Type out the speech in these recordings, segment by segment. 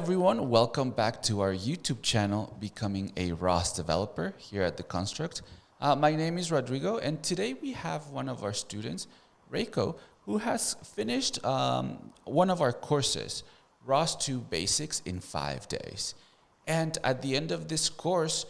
everyone. Welcome back to our YouTube channel, Becoming a ROS Developer here at The Construct. My name is Rodrigo, and today we have one of our students, Reiko, who has finished one of our courses, ROS Basics in 5 days. And at the end of this course,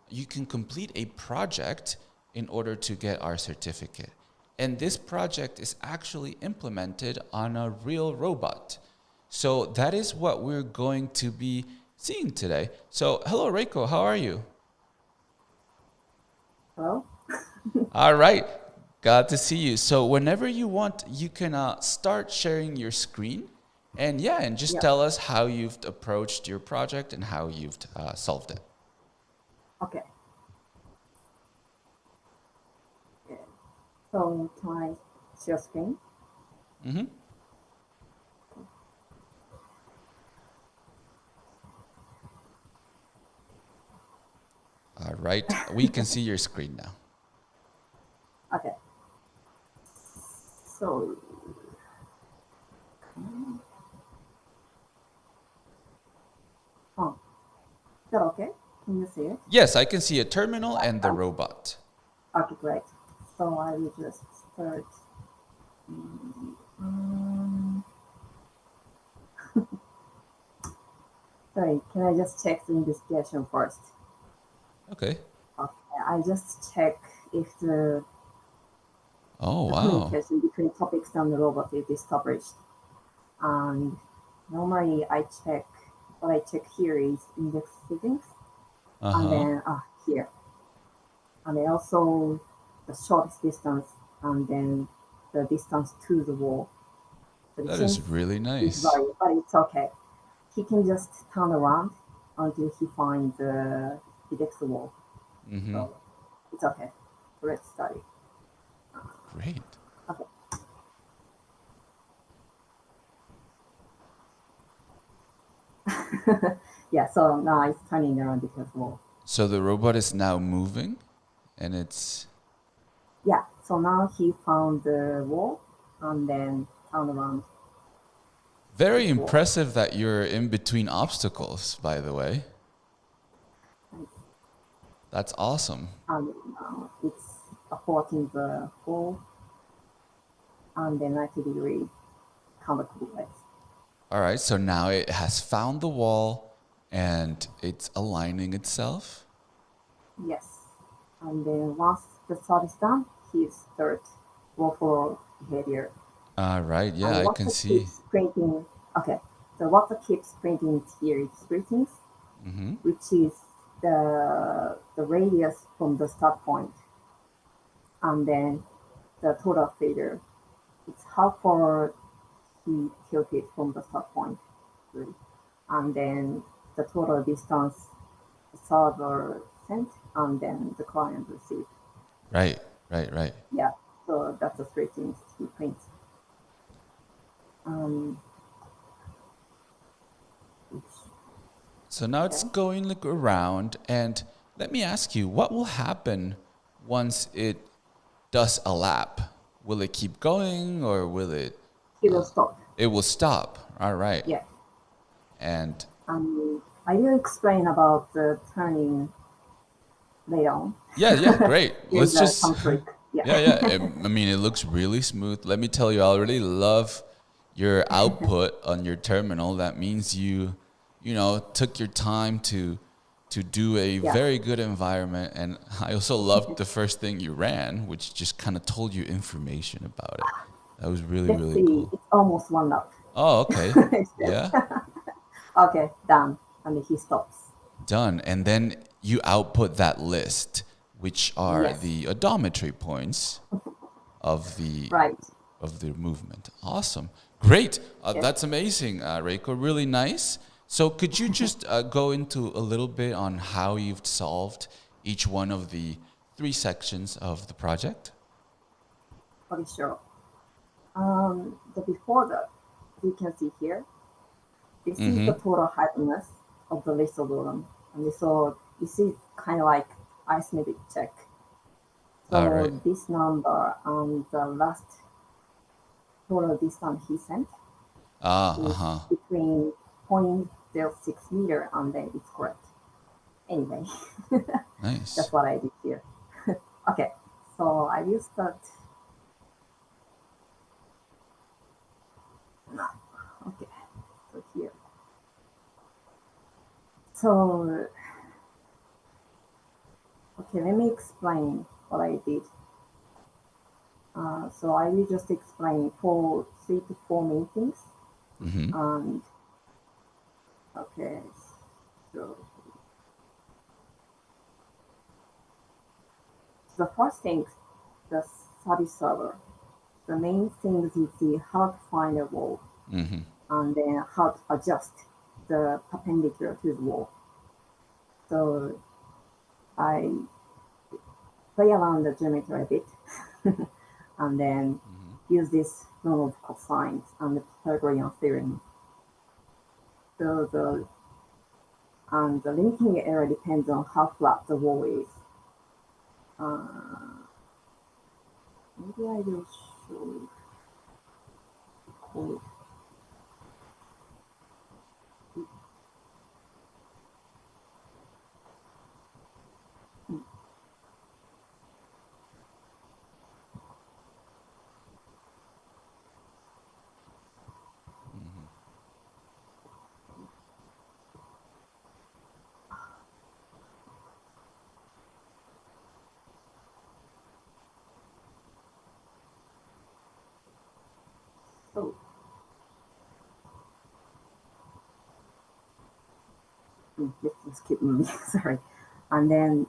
you can complete a project in order to get our certificate. And this project is actually implemented on a real robot. So that is what we're going to be seeing today. So hello, Reiko, how are you? Hello? All right, glad to see you. So whenever you want, you can start sharing your screen and just Yeah. tell us how you've approached your project and how you've solved it. Okay. So can I share screen? Mm-hmm. All right, we can see your screen now. Okay. So is that okay? Can you see it? Yes, I can see a terminal and the robot. Okay, great. So I will just start. Um, Sorry, can I just check the investigation first? Okay. Okay, I just check if the Oh, wow. communication between topics and the robot is established. And normally what I check here is index settings, and Uh-huh. then here, and then also the shortest distance, and then the distance to the wall. So it That is seems really it's nice. vary, but it's okay. He can just turn around until he finds the detects the wall. Mm-hmm. So it's okay. So let's study. Great. Okay. Yeah. So now it's turning around because wall. So the robot is now moving and it's Yeah. So now he found the wall and then turn around very this wall. impressive that you're in between obstacles, by the way. That's awesome. And it's approaching the wall and then 90-degree counterclockwise. All right, so now it has found the wall and it's aligning itself. Yes. And then once the thought is done, he start wall for behavior. All right, yeah, And I what can the see. keeps printing, okay. So what the keeps printing here is three things, Mm-hmm. which is the radius from the start point, and then the total failure. It's how far he tilted from the start point, really. And then the total distance the server sent, and then the client received. Right, right, right. Yeah, so that's the three things he prints. Um, So now it's okay. going like around, and let me ask you, what will happen once it does a lap? Will it keep going or will it? He will stop. It will stop. All right. Yeah. And I will explain about the turning later on. yeah, great. There's Let's just, some trick. Yeah. yeah. I mean, it looks really smooth. Let me tell you, I already love your output on your terminal. That means took your time to do a Yeah. very good environment. And I also loved the first thing you ran, which just kind of told you information about it. That was really, Let's really see. cool. It's almost one lap. Oh, okay. It's Yeah. just- okay, done. And he stops. Done. And then you output that list, which are Yes. the odometry points of the Right. of the movement. Awesome. Great. Yes. That's amazing, Reiko. Really nice. So could you just go into a little bit on how you've solved each one of the 3 sections of the project? Okay, sure. The before that, you can see here, this is the total hyperness of the histogram. And so this is kind of like arithmetic check. So All right. this number and the last total distance he sent is between still 6 meters, and then it's correct. Anyway, Nice. that's what I did here. Okay, so I will start now. Okay, so here. So, okay, let me explain what I did. So I will just explain for 3 to 4 main things. Mm-hmm. And okay, so the first thing, the service server. The main thing is the how to find a wall, Mm-hmm. and then how to adjust the perpendicular to the wall. So I play around the geometry a bit, and then Mm-hmm. use this norm of cosines and the Pythagorean theorem. So the limiting error depends on how flat the wall is. Uh, Maybe I will show code. Mm-hmm. So let's keep moving. Sorry. And then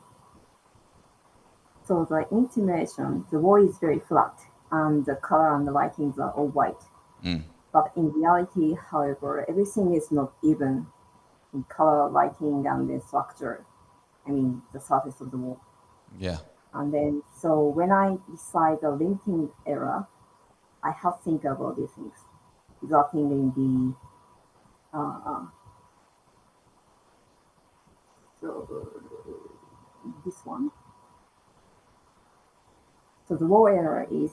so the intimation, the wall is very flat, and the color and the lightings are all white. Mm. But in reality, however, everything is not even in color, lighting, and the structure. I mean, the surface of the wall. Yeah. And then, so when I decide the limiting error, I have to think about these things, resulting in so this one. So the wall error is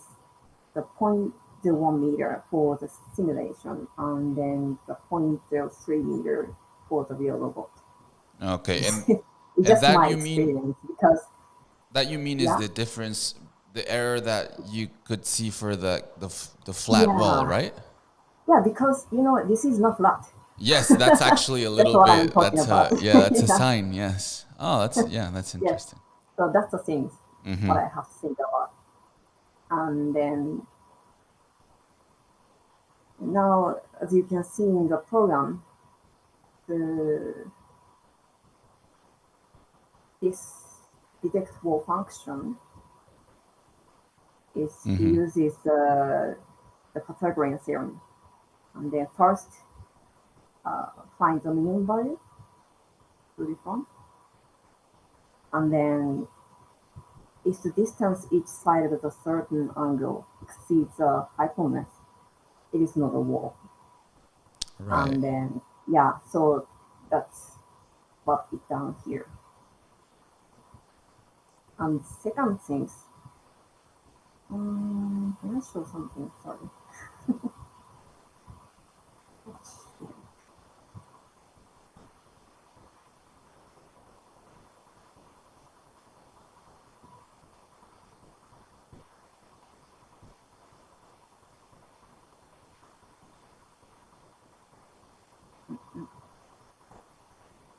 the 0.01 meter for the simulation, and then the 0.03 meter for the real robot. Okay. It's And just my experience because, that you mean is yeah, the difference, the error that you could see for the flat wall, yeah, right? yeah, because this is not flat. Yes, that's actually a That's little what I'm bit. talking That's about. yeah, that's a Yeah, sign. Yes. Oh, that's yes. interesting. So that's the things Mm-hmm. what I have to think about. And then now, as you can see in the program, the this detectable function is Mm-hmm. uses the Pythagorean theorem, and then first find the minimum value to be found, and then if the distance each side of a certain angle exceeds the hypotenuse, it is not a wall. Right. And then yeah, so that's what it done here. And second things, can I show something? Sorry.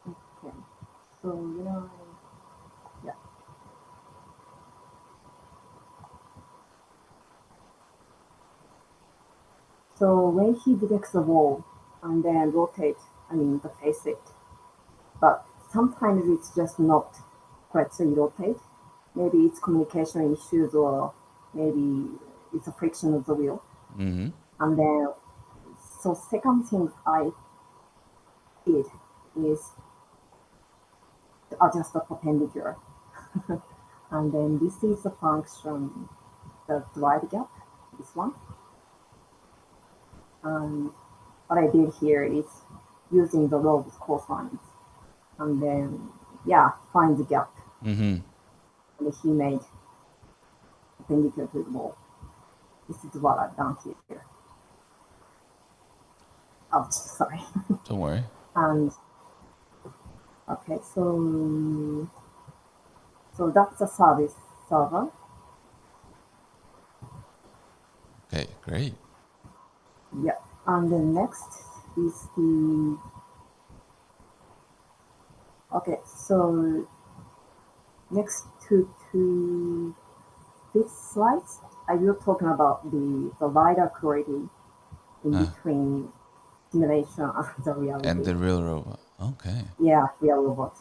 Okay. So yeah. So when he detects the wall and then rotate, I mean the face it, but sometimes it's just not correctly rotate. Maybe it's communication issues or maybe it's a friction of the wheel. Mm-hmm. And then, so second thing I did is to adjust the perpendicular. And then this is the function, the drive gap, this one. And what I did here is using the law of cosines. And then, yeah, find the gap. Mm-hmm. And he made perpendicular to the wall. This is what I've done here. Oh, sorry. Don't worry. And okay, so that's the service server. Okay, great. Yeah. And then next is the okay. So next to this slides, I will talking about the LiDAR quality in Uh, between simulation and the and reality. the real robot. Okay. Yeah, real robot.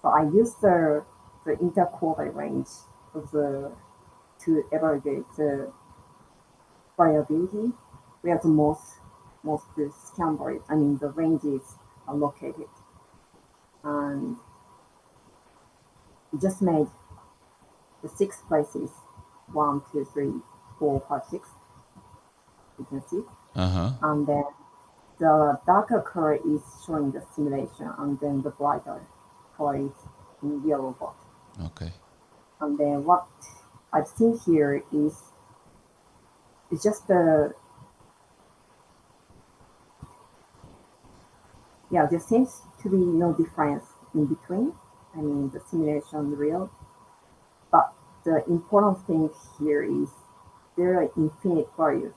So I use the interquartile range of the to evaluate the variability where the most scan variable, I mean the ranges are located. And we just made the six places, one, two, three, four, five, six, you can see. Uh-huh. And then the darker color is showing the simulation, and then the brighter color is in real robot. Okay. And then what I've seen here is it's just there seems to be no difference in between. I mean the simulation and the real. But the important thing here is there are infinite values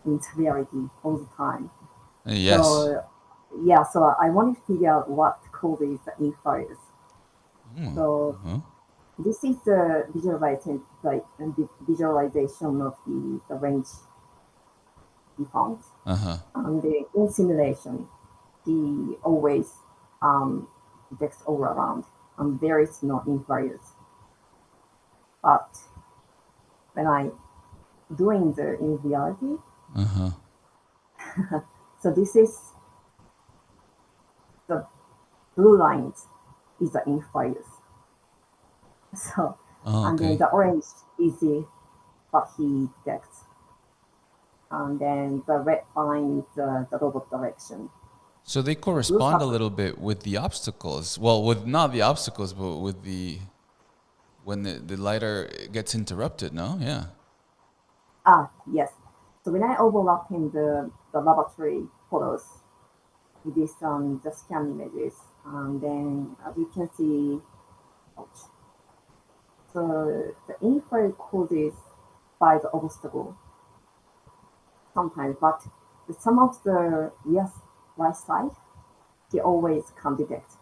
in reality all the time. Yes. So yeah, so I want to figure out what causes the infinite. Mm. So Uh-huh. this is the visualization, like the visualization of the range defaults. Uh-huh. And in simulation, he always detects all around, and there is no infinite. But when I doing the in reality, Uh-huh. so this is the blue lines is the infinite. So Oh, and then okay. the orange is what he detects, and then the red line is the robot direction. So they Blue correspond a suffer. little bit with the obstacles. Well, with not the obstacles, but with the when the lighter gets interrupted, no? Yeah. Yes. So when I overlapping the laboratory photos with this the scan images, and then as you can see, ouch. So the infrared causes by the obstacle sometimes, but some of the yes right side, they always can detect.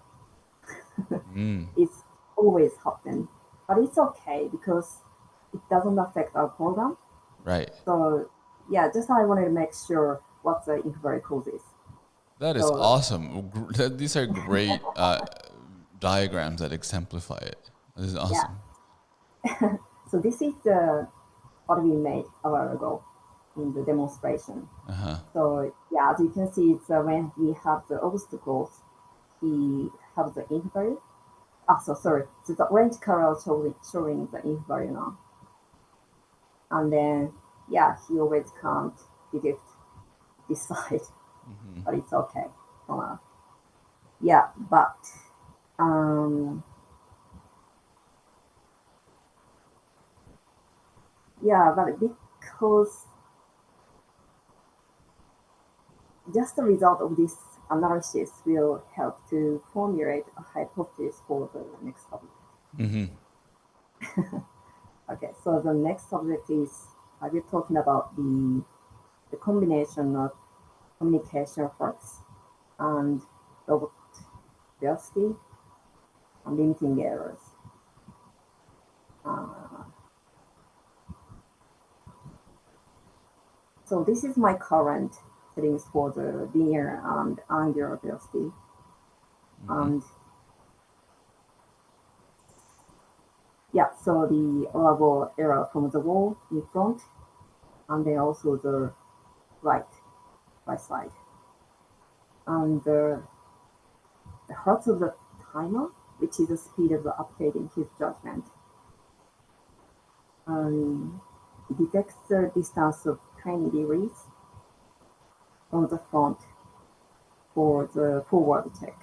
Mm. It's always happen, but it's okay because it doesn't affect our program. Right. So yeah, just I wanted to make sure what the infrared causes. That is So awesome. These are great diagrams that exemplify it. This is yeah, awesome. so this is the what we made a while ago in the demonstration. Uh-huh. So yeah, as you can see, it's when we have the obstacles, we have the interval. So sorry, so the orange color showing the interval now, and then yeah, he always can't detect this side, Mm-hmm. but it's okay for now. Yeah, but um, yeah, but because just the result of this analysis will help to formulate a hypothesis for the next subject. Mm-hmm. Okay, so the next subject is I will talking about the combination of communication facts and robot velocity and limiting errors. Uh, so this is my current settings for the linear and angular velocity. Mm-hmm. And yeah, so the allowable error from the wall in front, and then also the right, right side. And the hertz of the timer, which is the speed of the updating his judgment. It detects the distance of 20 degrees from the front for the forward check.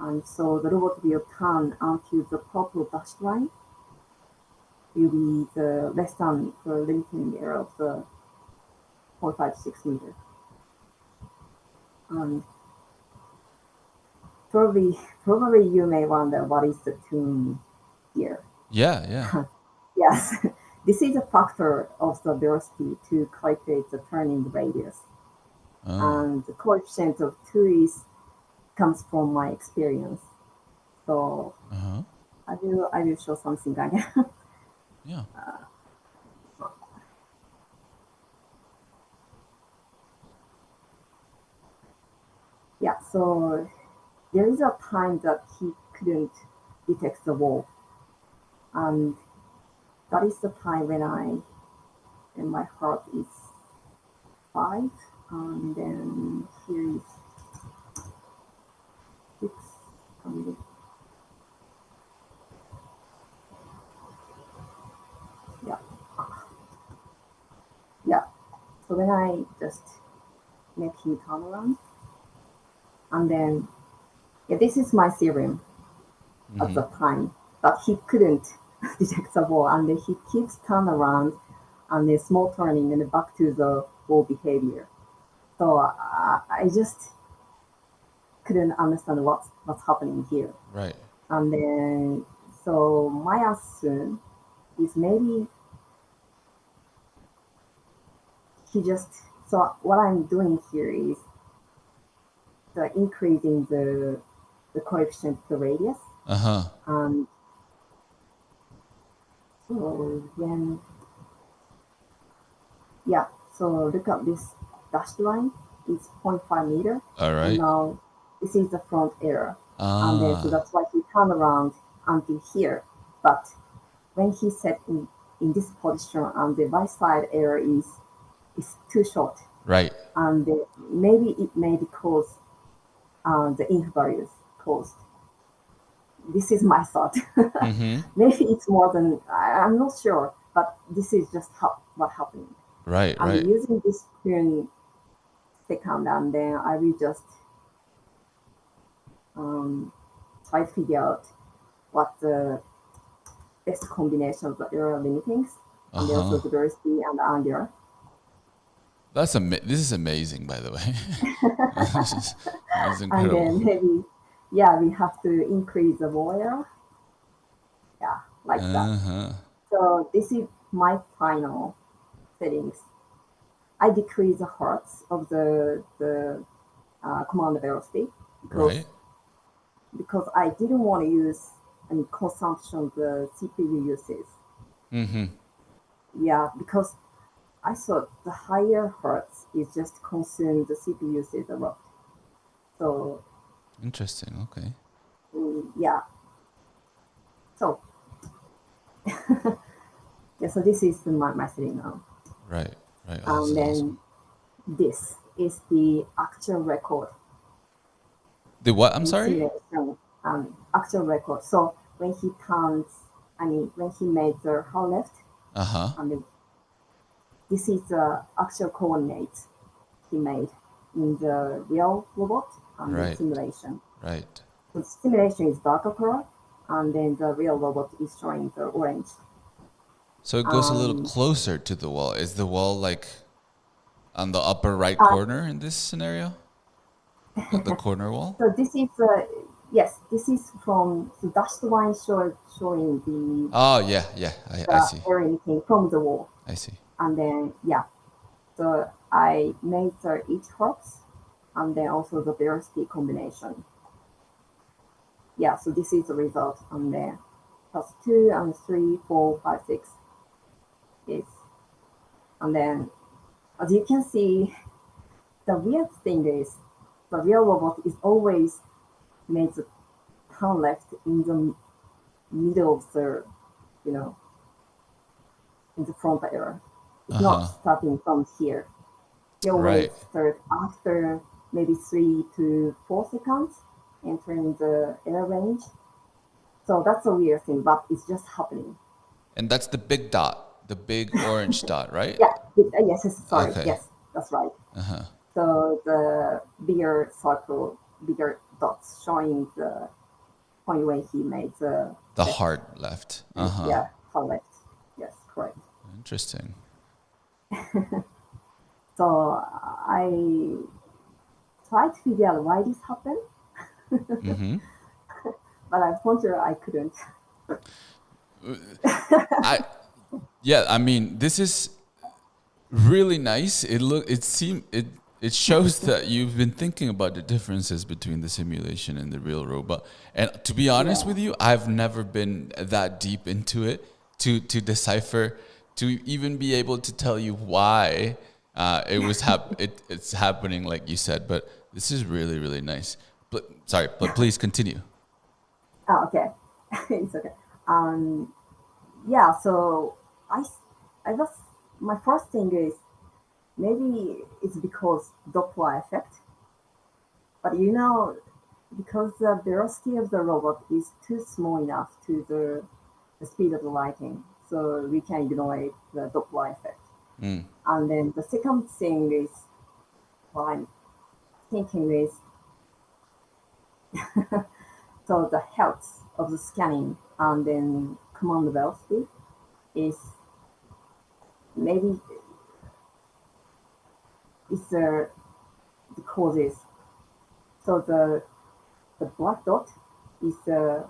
And so the robot will turn until the purple dashed line will be the less than the limiting error of the 0.56 meter. And probably you may wonder what is the tune here. Yeah, yeah. Yes, this is a factor of the velocity to calculate the turning radius, Oh, and the coefficient of 2 is comes from my experience. So uh-huh. I will show something again. Yeah. Yeah, so there is a time that he couldn't detect the wall, and that is the time when my heart is 5, and then here is 6, and yeah, yeah. So when I just make him turn around, and then yeah, this is my theorem at Mm-hmm. the time, but he couldn't detect the wall, and then he keeps turn around, and then small turning and back to the wall behavior. So I just couldn't understand what's happening here. Right. And then so my assumption is maybe he just so what I'm doing here is the increasing the coefficient of the radius. Uh-huh. And so when yeah, so look at this dashed line. It's zero point 0.5 meter, All and right. now this is the front error, and then so Ah, that's why he turned around until here. But when he set in this position, and the right side error is too short, right. and maybe it may be caused the ink values caused. This is my thought. Mm-hmm. Maybe it's more than I'm not sure, but this is just what happened. Right, I'm right. using this tune second, and then I will just um, try to figure out what the best combination of the error limitings and then Uh-huh. also the velocity and the angular. This is amazing, by the way. This is And incredible. then maybe, yeah, we have to increase the wall error. Yeah, like that. Uh-huh. So this is my final settings. I decrease the hertz of the command velocity because Right. because I didn't want to use any consumption of the CPU uses. Mm-hmm. Yeah, because I thought the higher hertz is just consume the CPU usage a lot. So Interesting. Okay. yeah, so yeah, so this is my setting now, Right. Right. Oh, this and is awesome. then this is the actual record The what? I'm in sorry? simulation, actual record. So when he turns, I mean, when he made the hard left, Uh-huh. I mean, this is the actual coordinates he made in the real robot and the Right. simulation. Right. The simulation is darker color, and then the real robot is showing the orange. So it goes a little Um, closer to the wall. Is the wall like on the upper right uh, corner in this scenario? The corner wall? so this is yes, this is from the dashed line showing Oh, yeah, yeah. I the see. area emitting from the wall, I see. and then yeah, so I made the each hertz, and then also the velocity combination. Yeah, so this is the result, and then plus 2 and 3, 4, 5, 6 is, and then as you can see, the weird thing is the real robot is always made the turn left in the middle of the, you know, in the front error. It's not Uh-huh. starting from here. You always Right. start after maybe 3 to 4 seconds entering the error range. So that's a weird thing, but it's just happening. And that's the big dot, the big orange dot, right? Yeah, yes, sorry, Okay. yes, that's right. Uh-huh. So the bigger circle, bigger dots showing the point when he made the The left, hard left. and Uh-huh. yeah, how left. Yes, correct. Interesting. So I tried to figure out why this happened. Mm-hmm. But unfortunately, I couldn't. I yeah. I mean, this is really nice. It shows that you've been thinking about the differences between the simulation and the real robot. And to be honest Yeah. with you, I've never been that deep into it to decipher, to even be able to tell you why it's happening like you said. But this is really really nice. But sorry, but please continue. Oh, okay. It's okay. Um, yeah. So I, I was my first thing is maybe it's because Doppler effect, but because the velocity of the robot is too small enough to the speed of the lighting, so we can ignore it, the Doppler effect. Mm, And then the second thing is what I'm thinking is so the health of the scanning and then command velocity is maybe is the causes. So the black dot is the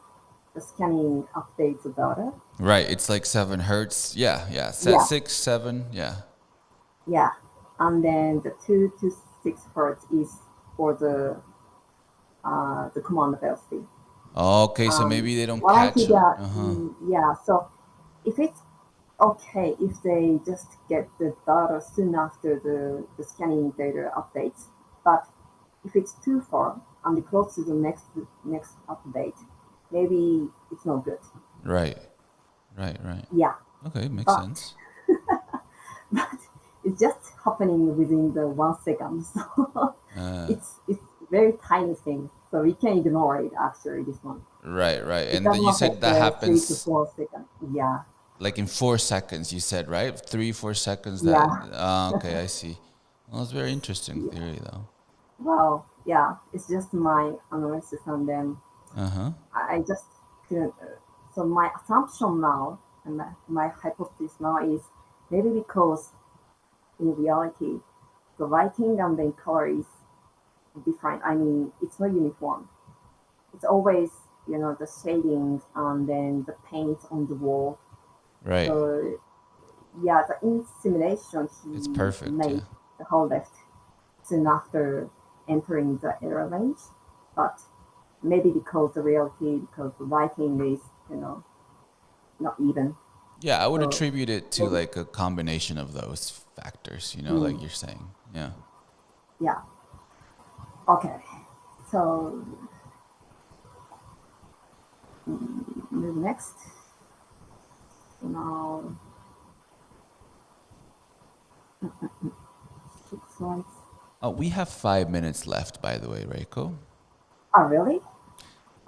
scanning updates the data. right. It's like 7 hertz. Yeah, yeah. Set Yeah, 6, 7. Yeah. yeah. And then the 2 to 6 hertz is for the command velocity. Okay, so maybe they don't What I catch. figure, Uh huh. yeah. So if it's okay if they just get the data soon after the scanning data updates, but if it's too far and close to the next update, maybe it's not good. Right. Right. Right. Yeah, Okay, makes but sense. but it's just happening within the 1 second. So Uh, it's very tiny thing. So we can ignore it actually this one. right. Right. It And then doesn't you said affect that the 3 to happens 4 seconds. Yeah, like in 4 seconds. You said right, 3, 4 seconds. That. yeah. Okay, I see. Well, that's very interesting Yeah. theory, though. Well, yeah, it's just my analysis, and then Uh huh. I just couldn't. So my assumption now, and my hypothesis now is maybe because in reality, the lighting and the color is different. I mean, it's not uniform. It's always the shadings and then the paint on the wall. Right. So yeah, in simulation It's he perfect. made Yeah. the whole left soon after entering the error range, but maybe because the reality, because the lighting is, not even. Yeah, I would So attribute it to maybe, like a combination of those factors. hmm, Like you're saying. Yeah. yeah, okay. So move next. So now 6 slides. Oh, we have 5 minutes left, by the way, Reiko. Oh, really?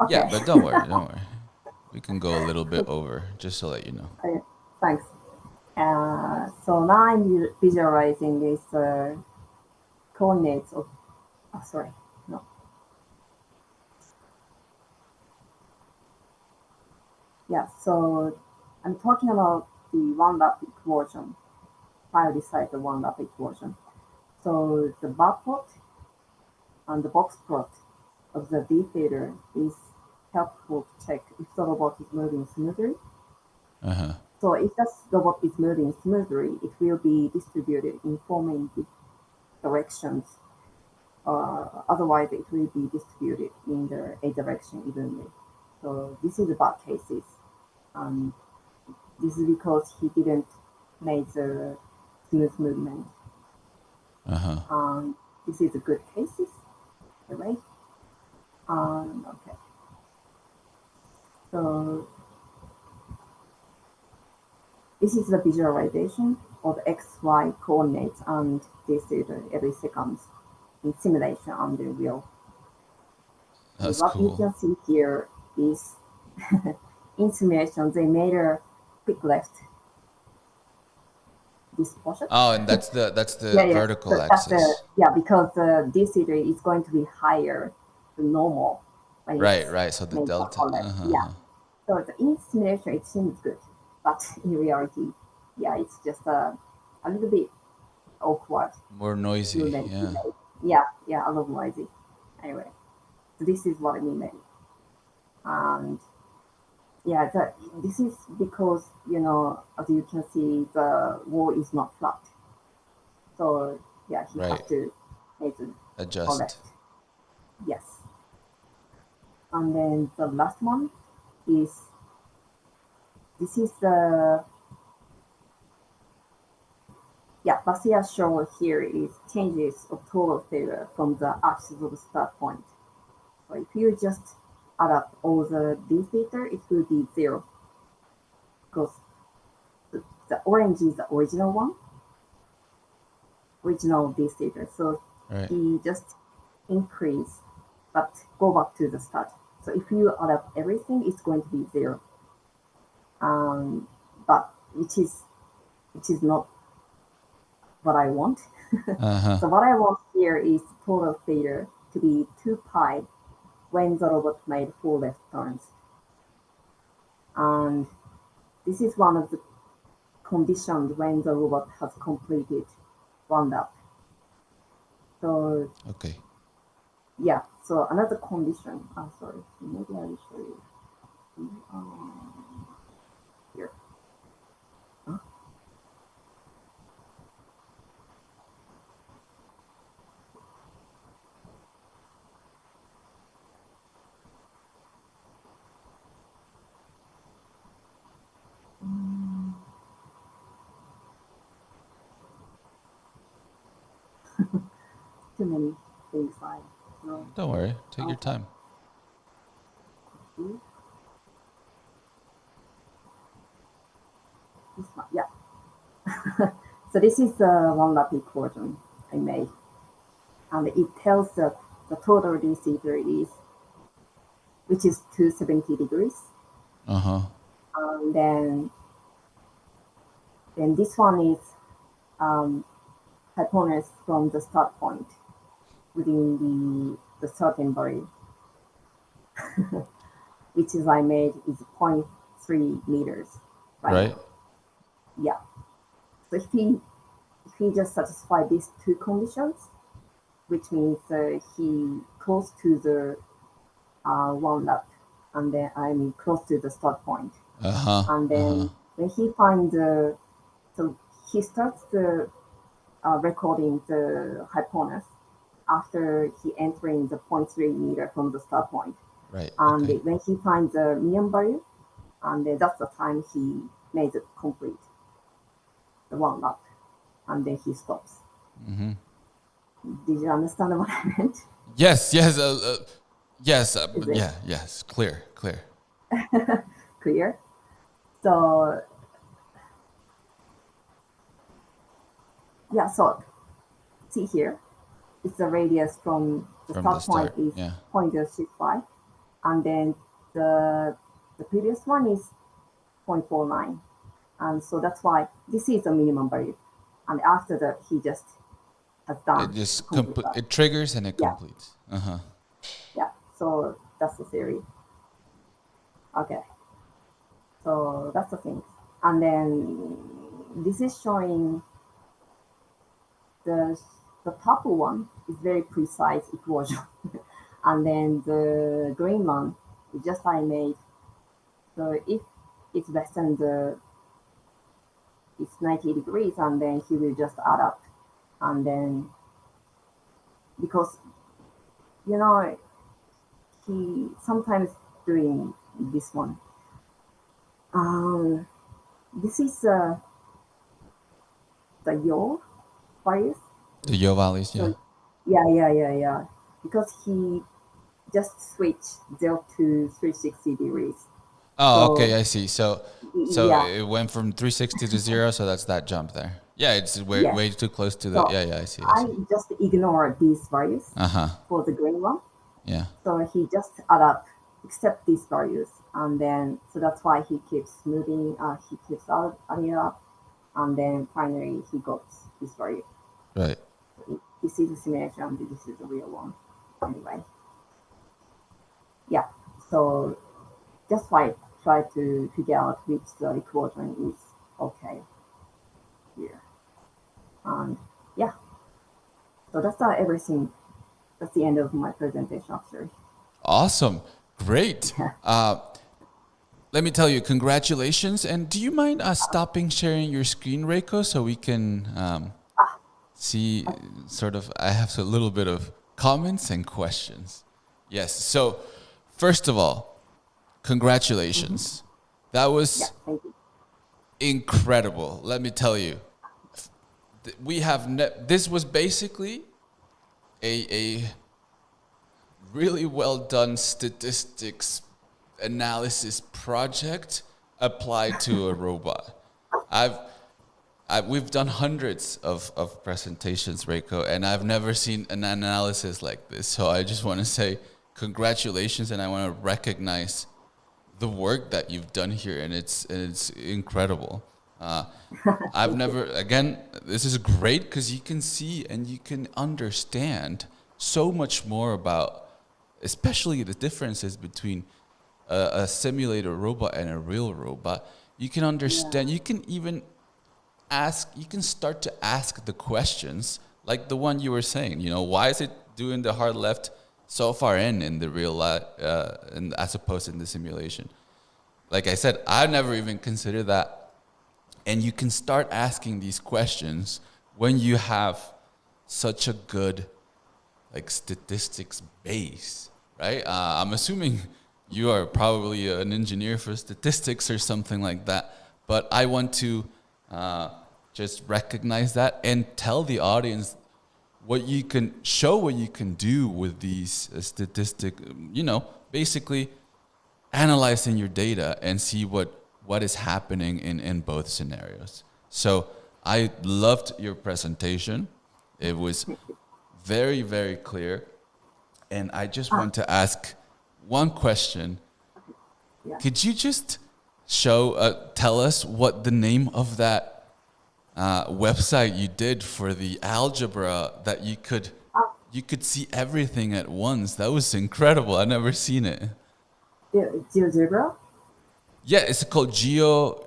Yeah, Okay. but don't worry, don't worry. We can go a little bit over, just to let you know. Okay, thanks. So now I'm visualizing these coordinates of. Oh, sorry. No. Yeah. So I'm talking about the one lap equation. File decide the one lap equation. So the bar plot and the box plot of the D theta is helpful to check if the robot is moving smoothly. Uh huh. So if the robot is moving smoothly, it will be distributed in four main directions. Otherwise, it will be distributed in the a direction evenly. So this is the bad cases. Um, this is because he didn't make the smooth movement. Uh huh. This is the good cases, right? Okay. So this is the visualization of XY coordinates and this is every second in simulation and in real. So That's what you cool. can see here is in simulation they made a quick left this portion. Oh, and that's the Yeah, yeah. vertical So that's the axis. yeah because this theta is going to be higher than normal when Right, it's right. So the made for delta. left. Uh-huh. Yeah. Uh-huh. So in simulation it seems good, but in reality, yeah, it's just a little bit awkward More noisy. movement. Yeah. Yeah, yeah, a little noisy. Anyway, this is what we made. And yeah, this is because, as you can see, the wall is not flat. So yeah, he Right. has to make it Adjust. correct. Yes. And then the last one is, this is the, yeah, Basia shown here is changes of total failure from the axis of the start point. So if you just add up all these data, it will be 0, because the orange is the original one, original this data. So Right. he just increase, but go back to the start. So if you add up everything, it's going to be 0. But which is not what I want. Uh-huh. So what I want here is total failure to be 2 pi when the robot made 4 left turns. And this is one of the conditions when the robot has completed 1 lap. So Okay. yeah, so another condition, sorry, maybe I will show you. Here. Huh? Too many things I know. Don't worry. Take your Okay. time. This one, yeah. So this is the 1 lap equation I made. And it tells that the total receiver is, which is 270 degrees. Uh-huh. And then this one is hypotenuse from the start point within the certain value, which is I made is 0.3 meters right Right. now. Yeah. So if he just satisfy these 2 conditions, which means he close to the 1 lap, and then I mean close to the start point. Uh-huh. And Uh-huh. then when he finds so he starts the recording the hypotenuse after he entering the 0.3 meter from the start point. Right. And Okay. when he finds the median value, and that's the time he made it complete the 1 lap, and then he stops. Mm-hmm. Did you understand what I meant? Yes, yes, yes, Is it yeah, yes, clear, clear. clear? So yeah, so see here, it's the radius from the From the start point start, is yeah. 0.065, and then the previous one is 0.49, and so that's why this is a minimum value, and after that he just has It done just complete that. it triggers and it Yeah, completes. Uh-huh. yeah. So that's the theory. Okay, so that's the thing, and then this is showing the the top one is very precise equation, and then the green one is just I made. So if it's less than it's 90 degrees, and then he will just add up, and then because you know he sometimes doing this one. Um, this is the yaw virus. The Yo valleys, yeah. So yeah. Because he just switched 0 to 360 degrees. Oh, okay, So I see. So yeah, it went from 360 to 0, so that's that jump there. Yeah, it's yes. way too close to the. So Yeah, yeah, I see, I I see. just ignore these values Uh-huh. for the green one. Yeah. So he just add up, except these values, and then so that's why he keeps moving. He keeps adding up, and then finally he got this value. Right. This is a simulation. This is the real one. Anyway, yeah. So just try to figure out which the equation is okay here, and yeah. So that's everything. That's the end of my presentation, actually. Awesome. Great. Let me tell you, congratulations. And do you mind stopping sharing your screen, Reiko, so we can see sort of, I have a little bit of comments and questions. Yes. So, first of all, Mm-hmm. congratulations. That Yeah, was thank you. incredible. Let me tell you, we have this was basically a really well done statistics analysis project applied to a robot. I've we've done hundreds of presentations, Reiko, and I've never seen an analysis like this. So I just want to say congratulations, and I want to recognize the work that you've done here, and it's incredible. Uh, I've Thank you. never again. This is great because you can see and you can understand so much more about, especially the differences between a simulator robot and a real robot. You can Yeah, understand. You can even ask. You can start to ask the questions like the one you were saying. You know, why is it doing the hard left so far in the real life, and as opposed in the simulation? Like I said, I never even considered that. And you can start asking these questions when you have such a good like statistics base, right? I'm assuming you are probably an engineer for statistics or something like that. But I want to uh, just recognize that and tell the audience what you can show, what you can do with these statistic. Basically analyzing your data and see what is happening in both scenarios. So I loved your presentation. It was thank you. very, very clear. And I just Ah, want to ask one question. yeah. Could you just tell us what the name of that website you did for the algebra that Ah, you could see everything at once? That was incredible. I never seen it. GeoGebra, Yeah, it's called GeoGebra,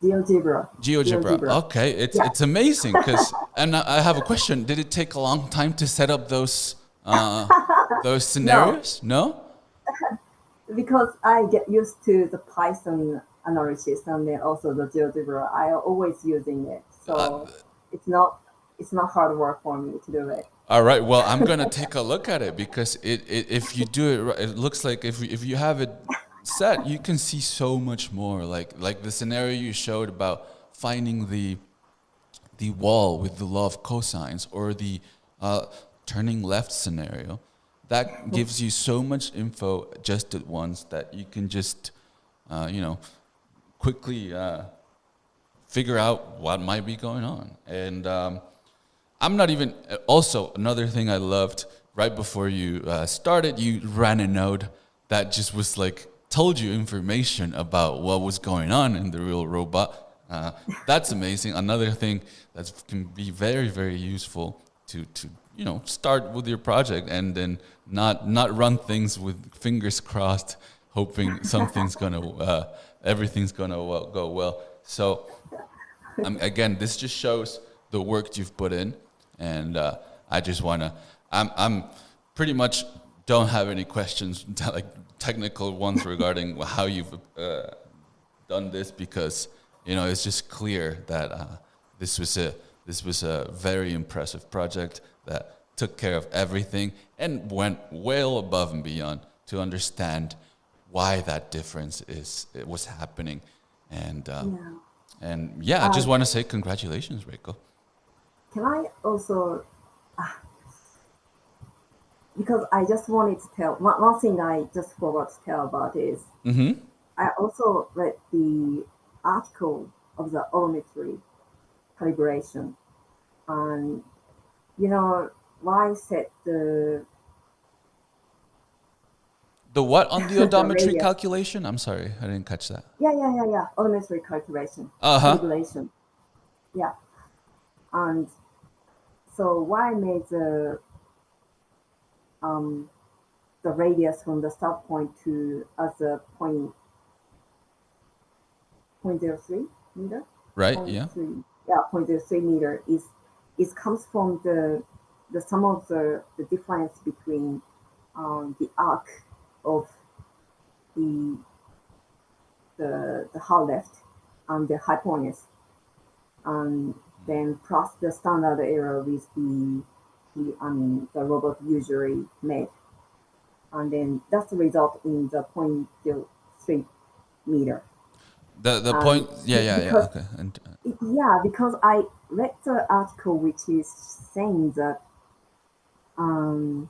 GeoGebra. GeoGebra. Okay, Yeah. it's amazing because, and I have a question. Did it take a long time to set up those No, scenarios? No. because I get used to the Python analysis and then also the GeoGebra. I am always using it, Uh, so it's not it's not hard work for me to do it. all right. Well, I'm gonna take a look at it because if you do it, it looks like if you have it set, you can see so much more. Like the scenario you showed about finding the wall with the law of cosines or the uh, turning left scenario. That gives you so much info just at once that you can just, you know, quickly figure out what might be going on. And I'm not even, also, another thing I loved right before you started, you ran a node that just was like, told you information about what was going on in the real robot. That's amazing. Another thing that can be very, very useful to start with your project and then not run things with fingers crossed, hoping something's gonna everything's gonna go well. So again, this just shows the work you've put in, and I just wanna. I'm pretty much don't have any questions like technical ones regarding how you've done this because it's just clear that this was a very impressive project that took care of everything and went well above and beyond to understand why that difference it was happening, and Yeah. yeah, I Uh, just want to say congratulations, Reiko. can I also, because I just wanted to tell one thing I just forgot to tell about is Mm-hmm. I also read the article of the odometry calibration, and you know why I said The what on the the odometry radius. calculation? I'm sorry, I didn't catch that. Yeah. Odometry calculation, Uh huh. calibration. Yeah, and so why I made um, the radius from the start point to as a point zero 0.03 meter, Right. point Yeah. 0.3, yeah, 0.03 meter is comes from the sum of the difference between the arc of the the hard lift and the hypotenuse, and then plus the standard error with the robot usually made, and then that's the result in the 0.03 meter. The point, Because okay. And yeah, because I read the article which is saying that um,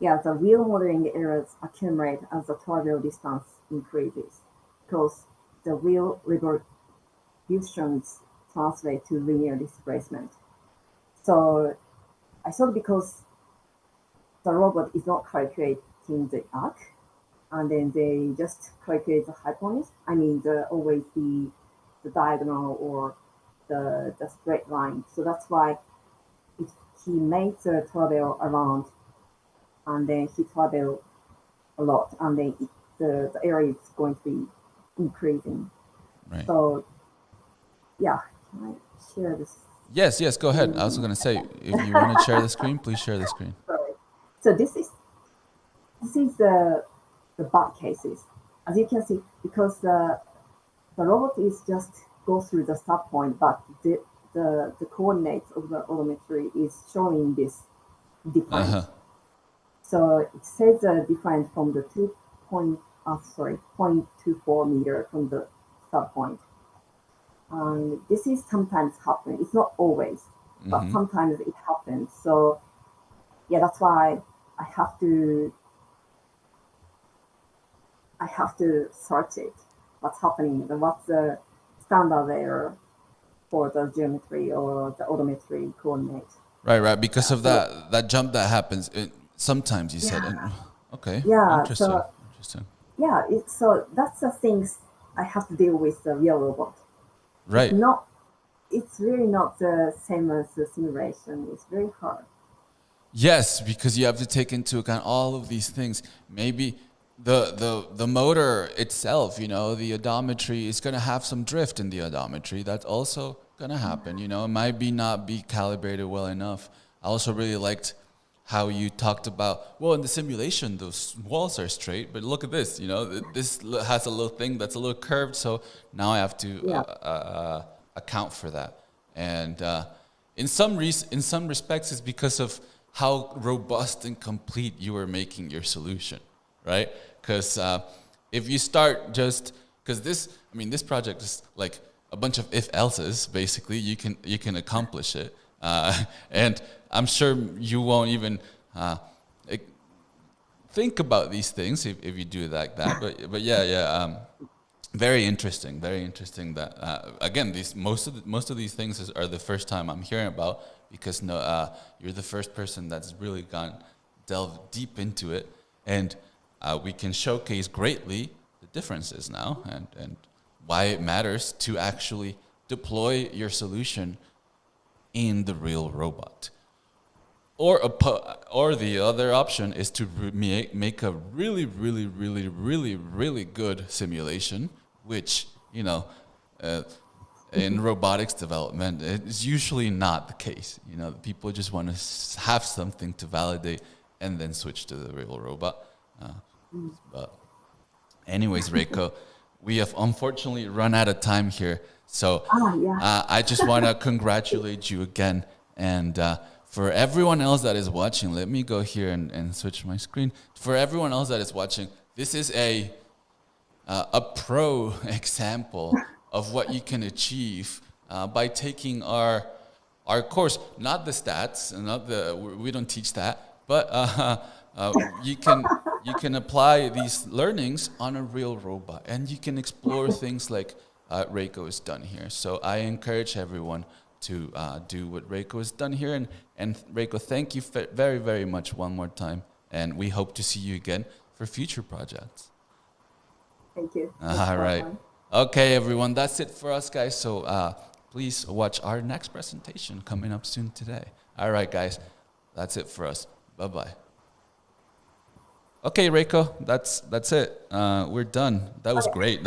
yeah, the real modeling errors accumulate as the travel distance increases because the real revolutions translate to linear displacement. So I thought because the robot is not calculating the arc, and then they just calculate the hypotenuse. I mean, always the diagonal or the straight line. So that's why if he makes a travel around, and then he travel a lot, and then the area is going to be increasing. right. So yeah, can I share this Yes, yes, go ahead. I was screen? going to say, if you want to share the screen, please share the screen. Sorry. So this is the bad cases. As you can see, because the robot is just go through the start point, but the coordinates of the odometry is showing this different. Uh-huh. So it says different from the 0.24 meter from the start point. And this is sometimes happen. It's not always, but Mm-hmm. sometimes it happens. So yeah, that's why I have to search it. What's happening? What's the standard error for the geometry or the odometry coordinate? Right, right. Because Yeah. of So that jump that happens, sometimes you said, yeah, and okay, yeah. interesting, So interesting. yeah, so that's the things I have to deal with the real robot. It's Right. not. It's really not the same as the simulation. It's very hard. Yes, because you have to take into account all of these things. Maybe the motor itself, the odometry is going to have some drift in the odometry. That's also going to happen. It might be not be calibrated well enough. I also really liked how you talked about, well, in the simulation those walls are straight, but look at this. This has a little thing that's a little curved, so now I have to Yeah. account for that. And in some respects, it's because of how robust and complete you are making your solution, right? Because if you start just because this project is like a bunch of if else's. Basically, you can accomplish it, and I'm sure you won't even like, think about these things if you do like that. But yeah. Very interesting. Very interesting. That again, these most of these things are the first time I'm hearing about because no, you're the first person that's really gone delve deep into it, and we can showcase greatly the differences now and why it matters to actually deploy your solution in the real robot. Or the other option is to make a really, really, really, really, really good simulation, which, uh, in robotics development, it's usually not the case. People just want to have something to validate and then switch to the real robot. Uh, but anyways, Reiko, we have unfortunately run out of time here. So Yeah. I just want to congratulate you again. And for everyone else that is watching, let me go here and switch my screen. For everyone else that is watching, this is a pro example of what you can achieve by taking our course, not the stats, not we don't teach that, but you can apply these learnings on a real robot, and you can explore things like Reiko has done here. So I encourage everyone to do what Reiko has done here, and Reiko, thank you very very much one more time, and we hope to see you again for future projects. Thank you. Thanks All for right. time. Okay, everyone. That's it for us, guys. So please watch our next presentation coming up soon today. All right, guys. That's it for us. Bye bye. Okay, Reiko. That's it. We're done. That was Okay. great.